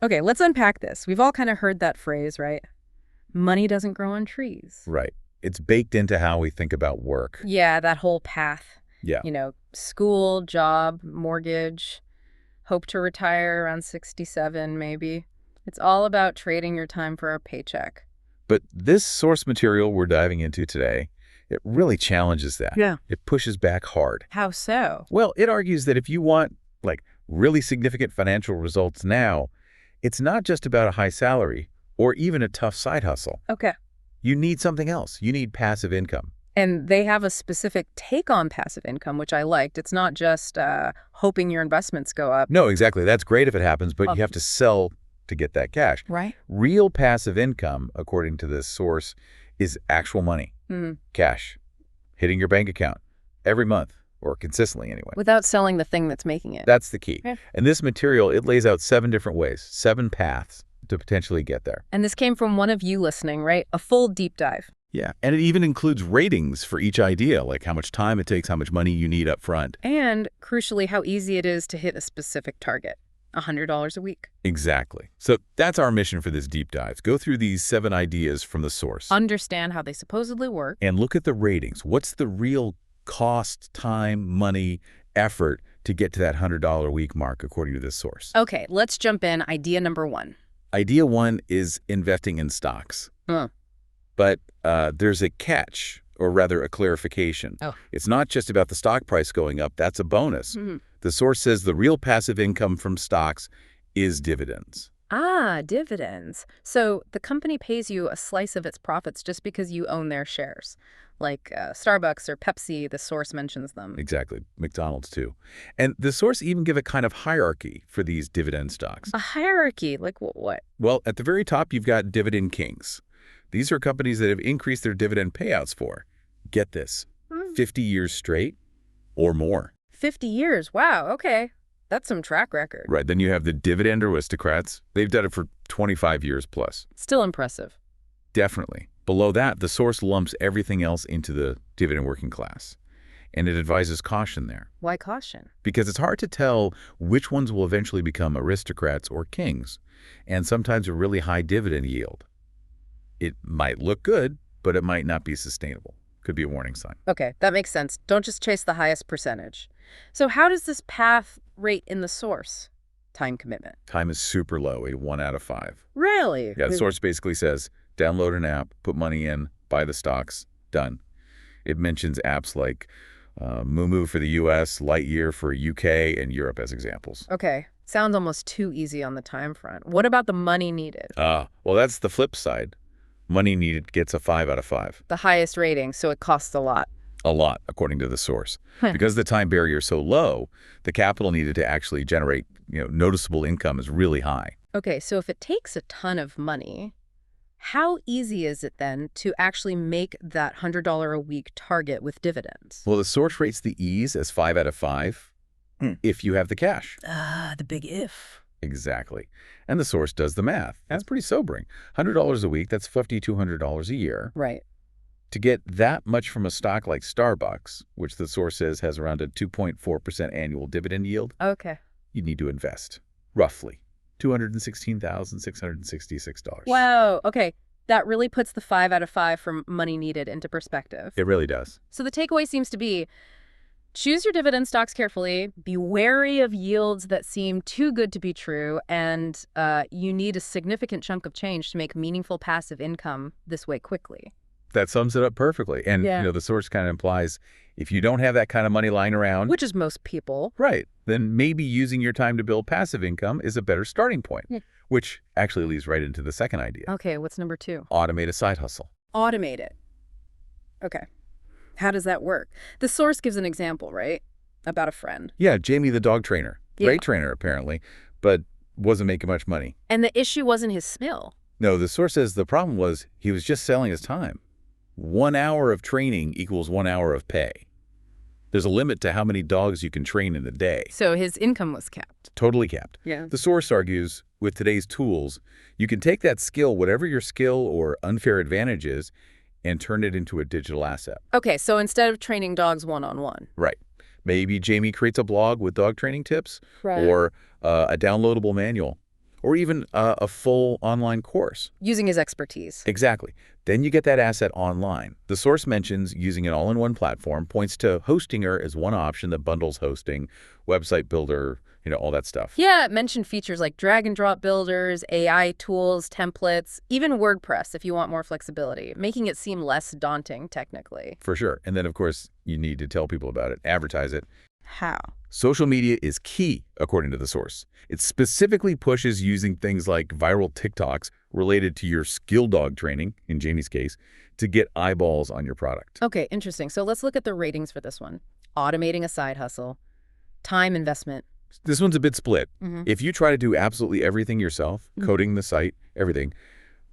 Okay, let's unpack this. We've all kind of heard that phrase, right? Money doesn't grow on trees. Right. It's baked into how we think about work. Yeah, that whole path. Yeah. School, job, mortgage, hope to retire around 67, maybe. It's all about trading your time for a paycheck. But this source material we're diving into today, it really challenges that. Yeah. It pushes back hard. How so? Well, it argues that if you want, really significant financial results now, it's not just about a high salary or even a tough side hustle. Okay. You need something else. You need passive income. And they have a specific take on passive income, which I liked. It's not just hoping your investments go up. No, exactly. That's great if it happens, but you have to sell to get that cash. Right. Real passive income, according to this source, is actual money, cash, hitting your bank account every month, or consistently anyway. Without selling the thing that's making it. That's the key. Okay. And this material, it lays out 7 different ways, 7 paths to potentially get there. And this came from one of you listening, right? A full deep dive. Yeah, and it even includes ratings for each idea, like how much time it takes, how much money you need up front. And, crucially, how easy it is to hit a specific target. $100 a week. Exactly. So that's our mission for this deep dive. Go through these 7 ideas from the source. Understand how they supposedly work. And look at the ratings. What's the real cost, time, money, effort to get to that $100 a week mark, according to this source? Okay, let's jump in. Idea number 1. Idea 1 is investing in stocks. But there's a catch, or rather a clarification. It's not just about the stock price going up. That's a bonus. The source says the real passive income from stocks is dividends. Ah, dividends. So the company pays you a slice of its profits just because you own their shares. Like Starbucks or Pepsi, the source mentions them. Exactly. McDonald's, too. And the source even give a kind of hierarchy for these dividend stocks. A hierarchy? Like what? Well, at the very top, you've got dividend kings. These are companies that have increased their dividend payouts for, get this, 50 years straight or more. 50 years? Wow, okay. That's some track record. Right. Then you have the dividend aristocrats. They've done it for 25 years plus. Still impressive. Definitely. Below that, the source lumps everything else into the dividend working class. And it advises caution there. Why caution? Because it's hard to tell which ones will eventually become aristocrats or kings, and sometimes a really high dividend yield. It might look good, but it might not be sustainable. Could be a warning sign. Okay, that makes sense. Don't just chase the highest percentage. So how does this path rate in the source? Time commitment. Time is super low, a 1 out of 5. Really? Yeah, the source basically says, download an app, put money in, buy the stocks, done. It mentions apps like Moomoo for the US, Lightyear for UK, and Europe as examples. Okay, sounds almost too easy on the time front. What about the money needed? Well, that's the flip side. Money needed gets a 5 out of 5. The highest rating, so it costs a lot. A lot, according to the source. Because the time barrier is so low, the capital needed to actually generate noticeable income is really high. Okay, so if it takes a ton of money, how easy is it then to actually make that $100 a week target with dividends? Well, the source rates the ease as 5 out of 5 if you have the cash. The big if. Exactly. And the source does the math. That's pretty sobering. $100 a week, that's $5,200 a year. Right. To get that much from a stock like Starbucks, which the source says has around a 2.4% annual dividend yield, Okay. you need to invest, roughly, $216,666. Wow. Okay. That really puts the 5 out of 5 for money needed into perspective. It really does. So the takeaway seems to be, choose your dividend stocks carefully, be wary of yields that seem too good to be true, and you need a significant chunk of change to make meaningful passive income this way quickly. That sums it up perfectly. And, the source kind of implies if you don't have that kind of money lying around, Which is most people. right, then maybe using your time to build passive income is a better starting point, which actually leads right into the second idea. Okay, what's number 2? Automate a side hustle. Automate it. Okay. How does that work? The source gives an example, right? About a friend. Yeah, Jamie the dog trainer. Yeah. Great trainer, apparently, but wasn't making much money. And the issue wasn't his skill. No, the source says the problem was he was just selling his time. 1 hour of training equals 1 hour of pay. There's a limit to how many dogs you can train in a day. So his income was capped. Totally capped. Yeah. The source argues, with today's tools, you can take that skill, whatever your skill or unfair advantage is, and turn it into a digital asset. Okay, so instead of training dogs one-on-one. Right. Maybe Jamie creates a blog with dog training tips Right. or a downloadable manual or even a full online course. Using his expertise. Exactly. Then you get that asset online. The source mentions using an all-in-one platform, points to Hostinger as one option that bundles hosting, website builder, all that stuff. Yeah, it mentioned features like drag-and-drop builders, AI tools, templates, even WordPress if you want more flexibility, making it seem less daunting technically. For sure. And then, of course, you need to tell people about it, advertise it. How? Social media is key, according to the source. It specifically pushes using things like viral TikToks related to your skill dog training, in Jamie's case, to get eyeballs on your product. Okay, interesting. So let's look at the ratings for this one. Automating a side hustle, time investment. This one's a bit split. If you try to do absolutely everything yourself, coding the site, everything,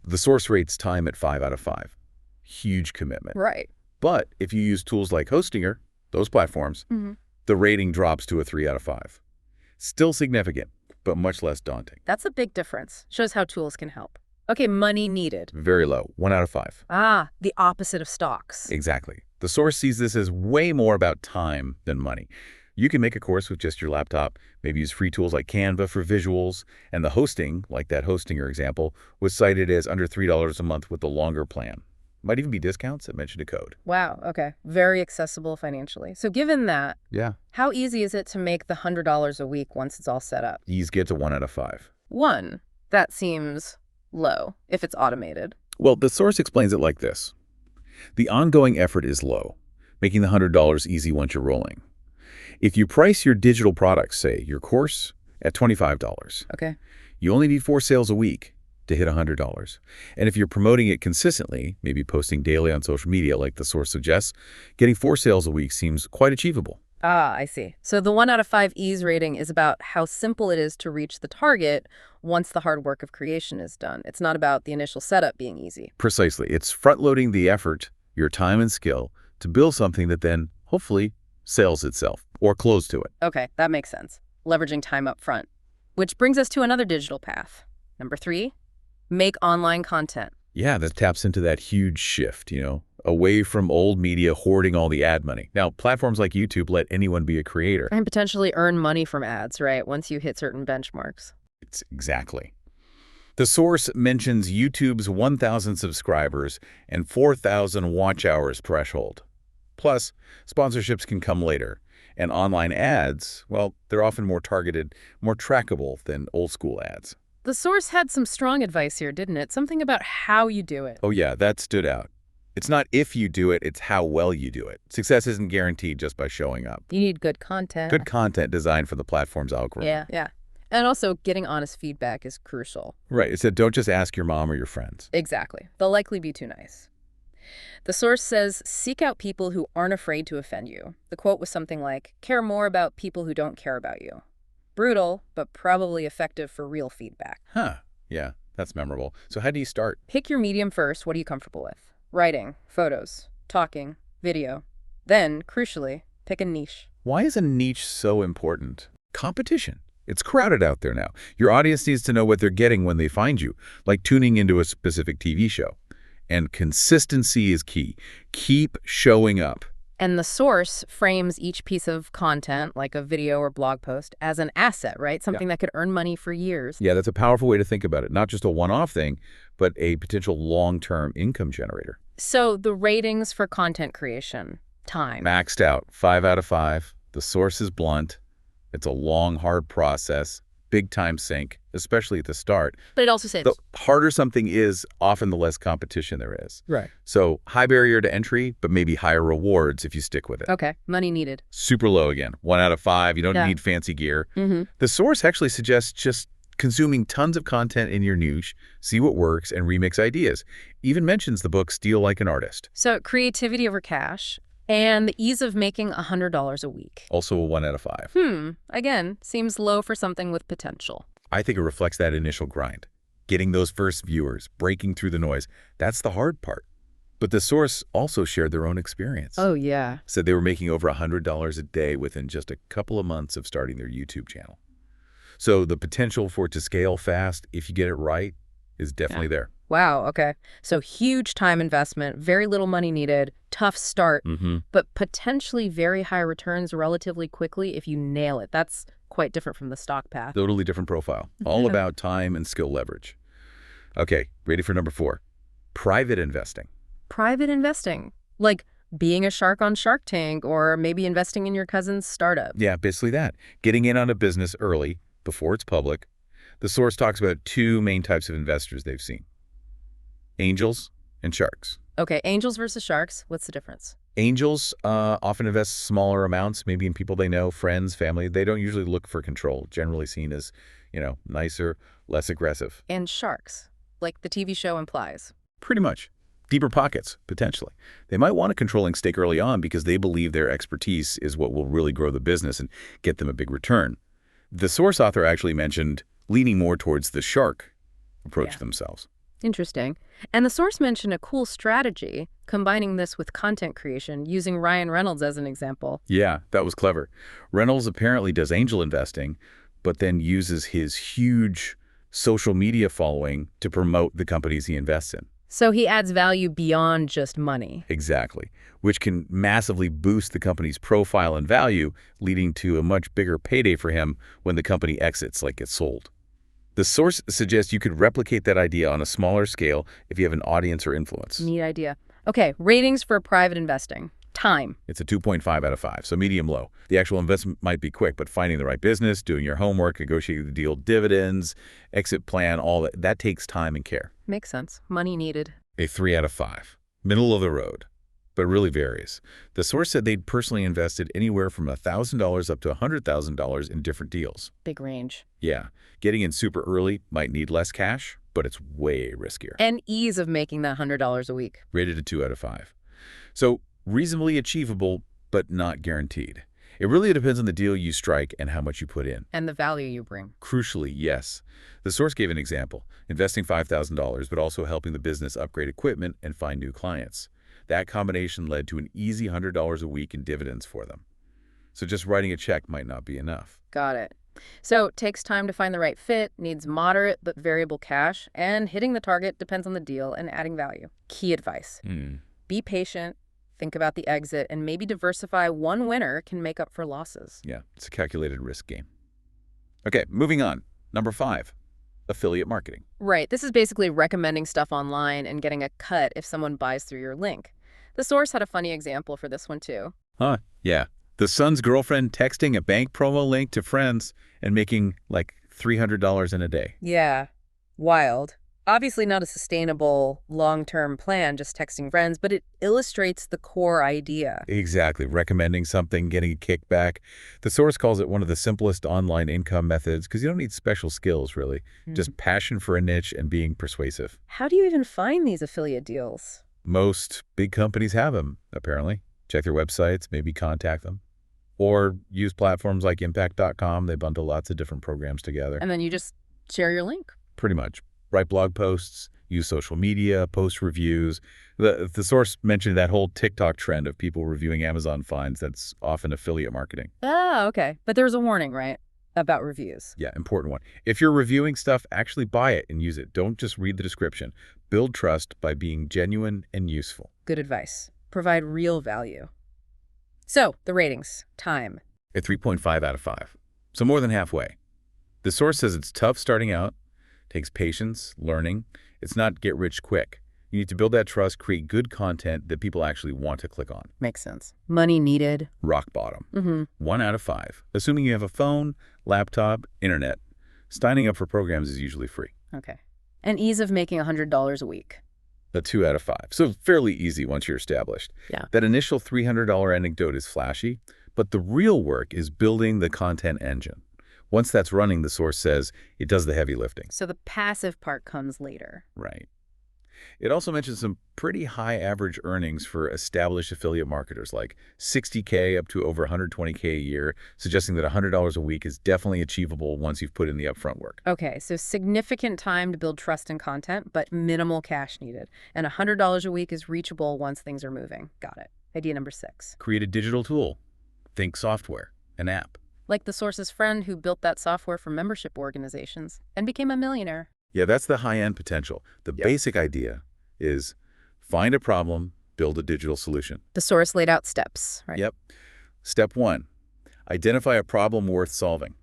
the source rates time at 5 out of 5. Huge commitment. Right. But if you use tools like Hostinger, those platforms, the rating drops to a 3 out of 5. Still significant, but much less daunting. That's a big difference. Shows how tools can help. Okay, money needed. Very low, 1 out of 5. Ah, the opposite of stocks. Exactly. The source sees this as way more about time than money. You can make a course with just your laptop, maybe use free tools like Canva for visuals, and the hosting, like that Hostinger example, was cited as under $3 a month with the longer plan. Might even be discounts that mentioned a code. Wow, okay. Very accessible financially. So given that, how easy is it to make the $100 a week once it's all set up? Ease gets a 1 out of 5. 1. That seems low if it's automated. Well, the source explains it like this. The ongoing effort is low, making the $100 easy once you're rolling. If you price your digital products, say your course, at $25, you only need 4 sales a week to hit $100. And if you're promoting it consistently, maybe posting daily on social media like the source suggests, getting 4 sales a week seems quite achievable. Ah, I see. So the 1 out of 5 ease rating is about how simple it is to reach the target once the hard work of creation is done. It's not about the initial setup being easy. Precisely. It's front-loading the effort, your time and skill, to build something that then, hopefully, sells itself or close to it. Okay, that makes sense. Leveraging time up front. Which brings us to another digital path. Number 3, make online content. Yeah, that taps into that huge shift, away from old media hoarding all the ad money. Now, platforms like YouTube let anyone be a creator. And potentially earn money from ads, right, once you hit certain benchmarks. It's exactly. The source mentions YouTube's 1,000 subscribers and 4,000 watch hours threshold. Plus, sponsorships can come later. And online ads, well, they're often more targeted, more trackable than old-school ads. The source had some strong advice here, didn't it? Something about how you do it. Oh, yeah, that stood out. It's not if you do it, it's how well you do it. Success isn't guaranteed just by showing up. You need good content. Good content designed for the platform's algorithm. Yeah. And also, getting honest feedback is crucial. Right. It said don't just ask your mom or your friends. Exactly. They'll likely be too nice. The source says, seek out people who aren't afraid to offend you. The quote was something like, care more about people who don't care about you. Brutal, but probably effective for real feedback. Yeah, that's memorable. So how do you start? Pick your medium first. What are you comfortable with? Writing, photos, talking, video. Then, crucially, pick a niche. Why is a niche so important? Competition. It's crowded out there now. Your audience needs to know what they're getting when they find you, like tuning into a specific TV show. And consistency is key. Keep showing up. And the source frames each piece of content, like a video or blog post, as an asset, right? Something that could earn money for years. Yeah, that's a powerful way to think about it. Not just a one-off thing, but a potential long-term income generator. So the ratings for content creation, time. Maxed out, 5 out of 5. The source is blunt. It's a long, hard process. Big time sink, especially at the start. But it also says the harder something is, often the less competition there is. Right. So high barrier to entry, but maybe higher rewards if you stick with it. Okay, money needed. Super low again, 1 out of 5. You don't need fancy gear. The source actually suggests just consuming tons of content in your niche, see what works, and remix ideas. Even mentions the book Steal Like an Artist. So creativity over cash. And the ease of making $100 a week. Also a 1 out of 5. Again, seems low for something with potential. I think it reflects that initial grind. Getting those first viewers, breaking through the noise, that's the hard part. But the source also shared their own experience. Oh, yeah. Said they were making over $100 a day within just a couple of months of starting their YouTube channel. So the potential for it to scale fast, if you get it right, is definitely there. Wow, okay. So huge time investment, very little money needed, tough start, but potentially very high returns relatively quickly if you nail it. That's quite different from the stock path. Totally different profile. All about time and skill leverage. Okay, ready for number 4. Private investing. Private investing, like being a shark on Shark Tank or maybe investing in your cousin's startup. Yeah, basically that. Getting in on a business early, before it's public. The source talks about 2 main types of investors they've seen: angels and sharks. Okay, angels versus sharks, what's the difference? Angels often invest smaller amounts, maybe in people they know, friends, family. They don't usually look for control, generally seen as, nicer, less aggressive. And sharks, like the TV show implies. Pretty much. Deeper pockets, potentially. They might want a controlling stake early on because they believe their expertise is what will really grow the business and get them a big return. The source author actually mentioned leaning more towards the shark approach themselves. Interesting. And the source mentioned a cool strategy, combining this with content creation, using Ryan Reynolds as an example. Yeah, that was clever. Reynolds apparently does angel investing, but then uses his huge social media following to promote the companies he invests in. So he adds value beyond just money. Exactly, which can massively boost the company's profile and value, leading to a much bigger payday for him when the company exits, like gets sold. The source suggests you could replicate that idea on a smaller scale if you have an audience or influence. Neat idea. Okay, ratings for private investing. Time. It's a 2.5 out of 5, so medium-low. The actual investment might be quick, but finding the right business, doing your homework, negotiating the deal, dividends, exit plan, all that takes time and care. Makes sense. Money needed. A 3 out of 5. Middle of the road, but really varies. The source said they'd personally invested anywhere from $1,000 up to $100,000 in different deals. Big range. Yeah, getting in super early might need less cash, but it's way riskier. And ease of making that $100 a week. Rated a 2 out of 5. So reasonably achievable, but not guaranteed. It really depends on the deal you strike and how much you put in. And the value you bring. Crucially, yes. The source gave an example, investing $5,000, but also helping the business upgrade equipment and find new clients. That combination led to an easy $100 a week in dividends for them. So just writing a check might not be enough. Got it. So it takes time to find the right fit, needs moderate but variable cash, and hitting the target depends on the deal and adding value. Key advice. Be patient, think about the exit, and maybe diversify. One winner can make up for losses. Yeah, it's a calculated risk game. Okay, moving on. Number 5, affiliate marketing. Right. This is basically recommending stuff online and getting a cut if someone buys through your link. The source had a funny example for this one, too. Yeah. The son's girlfriend texting a bank promo link to friends and making like $300 in a day. Yeah. Wild. Obviously not a sustainable long-term plan, just texting friends, but it illustrates the core idea. Exactly. Recommending something, getting a kickback. The source calls it one of the simplest online income methods because you don't need special skills, really. Just passion for a niche and being persuasive. How do you even find these affiliate deals? Most big companies have them, apparently. Check their websites, maybe contact them. Or use platforms like Impact.com. They bundle lots of different programs together. And then you just share your link. Pretty much. Write blog posts, use social media, post reviews. The source mentioned that whole TikTok trend of people reviewing Amazon finds. That's often affiliate marketing. Ah, okay. But there's a warning, right? About reviews. Yeah, important one. If you're reviewing stuff, actually buy it and use it. Don't just read the description. Build trust by being genuine and useful. Good advice. Provide real value. So, the ratings. Time. A 3.5 out of 5. So more than halfway. The source says it's tough starting out, takes patience, learning. It's not get rich quick. You need to build that trust, create good content that people actually want to click on. Makes sense. Money needed. Rock bottom. 1 out of 5. Assuming you have a phone, laptop, internet. Signing up for programs is usually free. Okay. And ease of making $100 a week. A 2 out of 5. So fairly easy once you're established. Yeah. That initial $300 anecdote is flashy, but the real work is building the content engine. Once that's running, the source says it does the heavy lifting. So the passive part comes later. Right. It also mentions some pretty high average earnings for established affiliate marketers, like $60K up to over $120K a year, suggesting that $100 a week is definitely achievable once you've put in the upfront work. Okay, so significant time to build trust and content, but minimal cash needed. And $100 a week is reachable once things are moving. Got it. Idea number 6. Create a digital tool. Think software, an app. Like the source's friend who built that software for membership organizations and became a millionaire. Yeah, that's the high-end potential. The basic idea is find a problem, build a digital solution. The source laid out steps, right? Yep. Step 1, identify a problem worth solving.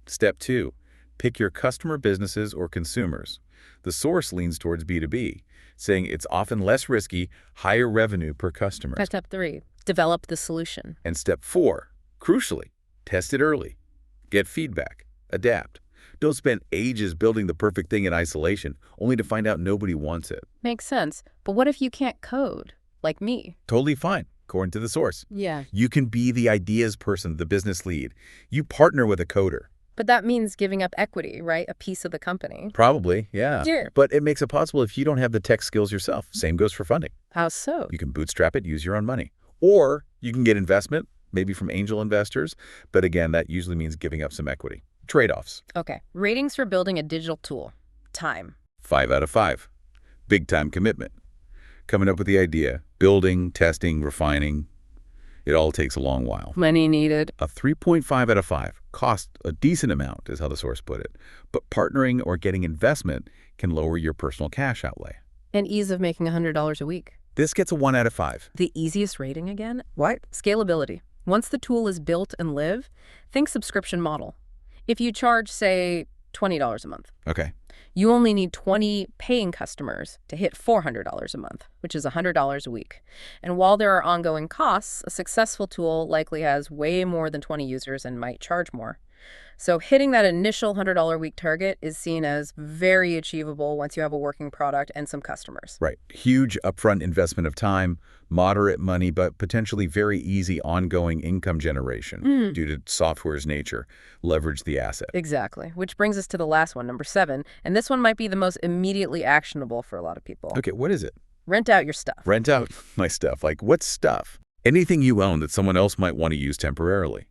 Step 2, pick your customer businesses or consumers. The source leans towards B2B, saying it's often less risky, higher revenue per customer. Step 3, develop the solution. And step 4, crucially, test it early. Get feedback. Adapt. Don't spend ages building the perfect thing in isolation, only to find out nobody wants it. Makes sense. But what if you can't code, like me? Totally fine, according to the source. Yeah. You can be the ideas person, the business lead. You partner with a coder. But that means giving up equity, right? A piece of the company. Probably, yeah. Sure. But it makes it possible if you don't have the tech skills yourself. Same goes for funding. How so? You can bootstrap it, use your own money. Or you can get investment, maybe from angel investors. But again, that usually means giving up some equity. Trade-offs. Okay. Ratings for building a digital tool. Time. 5 out of 5. Big time commitment. Coming up with the idea, building, testing, refining. It all takes a long while. Money needed. A 3.5 out of 5. Cost a decent amount, is how the source put it. But partnering or getting investment can lower your personal cash outlay. And ease of making $100 a week. This gets a 1 out of 5. The easiest rating again? What? Scalability. Once the tool is built and live, think subscription model. If you charge, say, $20 a month, Okay. you only need 20 paying customers to hit $400 a month, which is $100 a week. And while there are ongoing costs, a successful tool likely has way more than 20 users and might charge more. So hitting that initial $100 a week target is seen as very achievable once you have a working product and some customers. Right. Huge upfront investment of time, moderate money, but potentially very easy ongoing income generation due to software's nature. Leverage the asset. Exactly. Which brings us to the last one, number 7. And this one might be the most immediately actionable for a lot of people. Okay, what is it? Rent out your stuff. Rent out my stuff. Like, what stuff? Anything you own that someone else might want to use temporarily.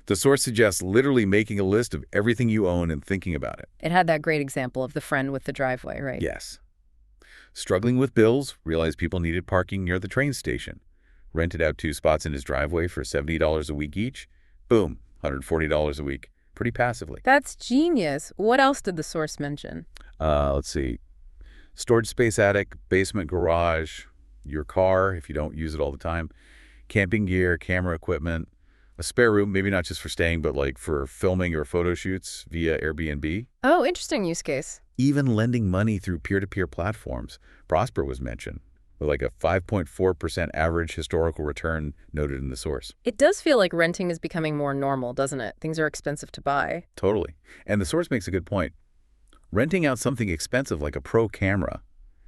The source suggests literally making a list of everything you own and thinking about it. It had that great example of the friend with the driveway, right? Yes. Struggling with bills, realized people needed parking near the train station. Rented out 2 spots in his driveway for $70 a week each. Boom, $140 a week. Pretty passively. That's genius. What else did the source mention? Let's see. Storage space attic, basement garage, your car if you don't use it all the time, camping gear, camera equipment, a spare room, maybe not just for staying, but like for filming or photo shoots via Airbnb. Oh, interesting use case. Even lending money through peer-to-peer platforms. Prosper was mentioned, with like a 5.4% average historical return noted in the source. It does feel like renting is becoming more normal, doesn't it? Things are expensive to buy. Totally. And the source makes a good point. Renting out something expensive like a pro camera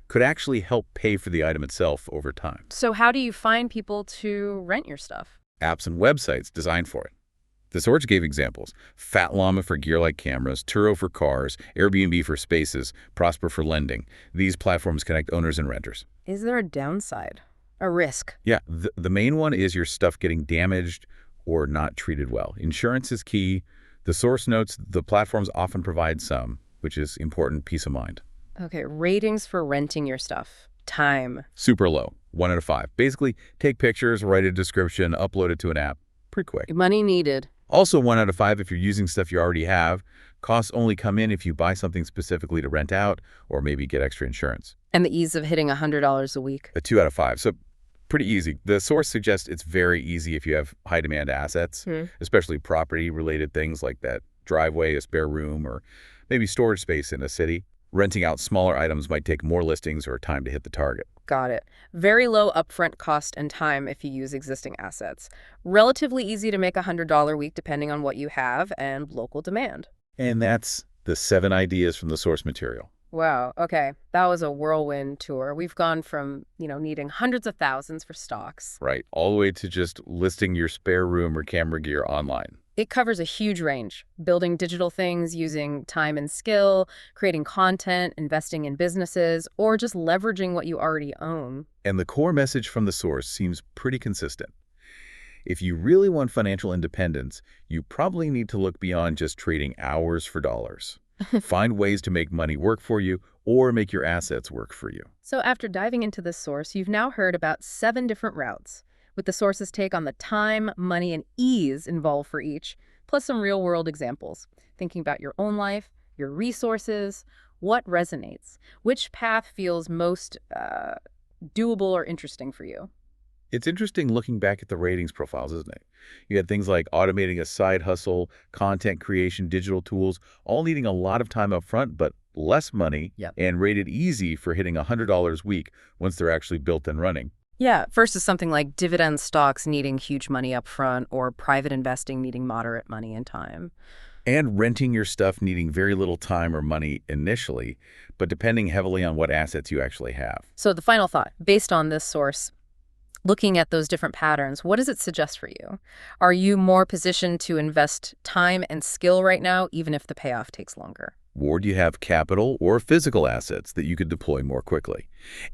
could actually help pay for the item itself over time. So how do you find people to rent your stuff? Apps and websites designed for it. The source gave examples. Fat Llama for gear-like cameras, Turo for cars, Airbnb for spaces, Prosper for lending. These platforms connect owners and renters. Is there a downside? A risk? Yeah, the main one is your stuff getting damaged or not treated well. Insurance is key. The source notes the platforms often provide some, which is important peace of mind. Okay, ratings for renting your stuff. Time. Super low, 1 out of 5. Basically, take pictures, write a description, upload it to an app. Pretty quick. Money needed. Also 1 out of 5 if you're using stuff you already have. Costs only come in if you buy something specifically to rent out or maybe get extra insurance. And the ease of hitting $100 a week. A 2 out of 5. So pretty easy. The source suggests it's very easy if you have high demand assets, especially property related things like that driveway, a spare room, or maybe storage space in a city. Renting out smaller items might take more listings or time to hit the target. Got it. Very low upfront cost and time if you use existing assets. Relatively easy to make $100 a week depending on what you have and local demand. And that's the 7 ideas from the source material. Wow. Okay. That was a whirlwind tour. We've gone from, needing hundreds of thousands for stocks. Right. All the way to just listing your spare room or camera gear online. It covers a huge range. Building digital things using time and skill, creating content, investing in businesses, or just leveraging what you already own. And the core message from the source seems pretty consistent. If you really want financial independence, you probably need to look beyond just trading hours for dollars. Find ways to make money work for you or make your assets work for you. So after diving into this source, you've now heard about 7 different routes, with the source's take on the time, money, and ease involved for each, plus some real-world examples, thinking about your own life, your resources, What resonates? Which path feels most doable or interesting for you? It's interesting looking back at the ratings profiles, isn't it? You had things like automating a side hustle, content creation, digital tools, all needing a lot of time up front, but less money, Yep. and rated easy for hitting $100 a week once they're actually built and running. Yeah, versus something like dividend stocks needing huge money up front or private investing needing moderate money and time. And renting your stuff needing very little time or money initially, but depending heavily on what assets you actually have. So the final thought, based on this source, looking at those different patterns, what does it suggest for you? Are you more positioned to invest time and skill right now, even if the payoff takes longer? Or do you have capital or physical assets that you could deploy more quickly?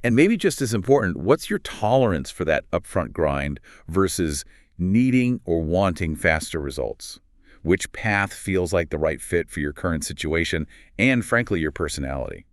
And maybe just as important, what's your tolerance for that upfront grind versus needing or wanting faster results? Which path feels like the right fit for your current situation and, frankly, your personality?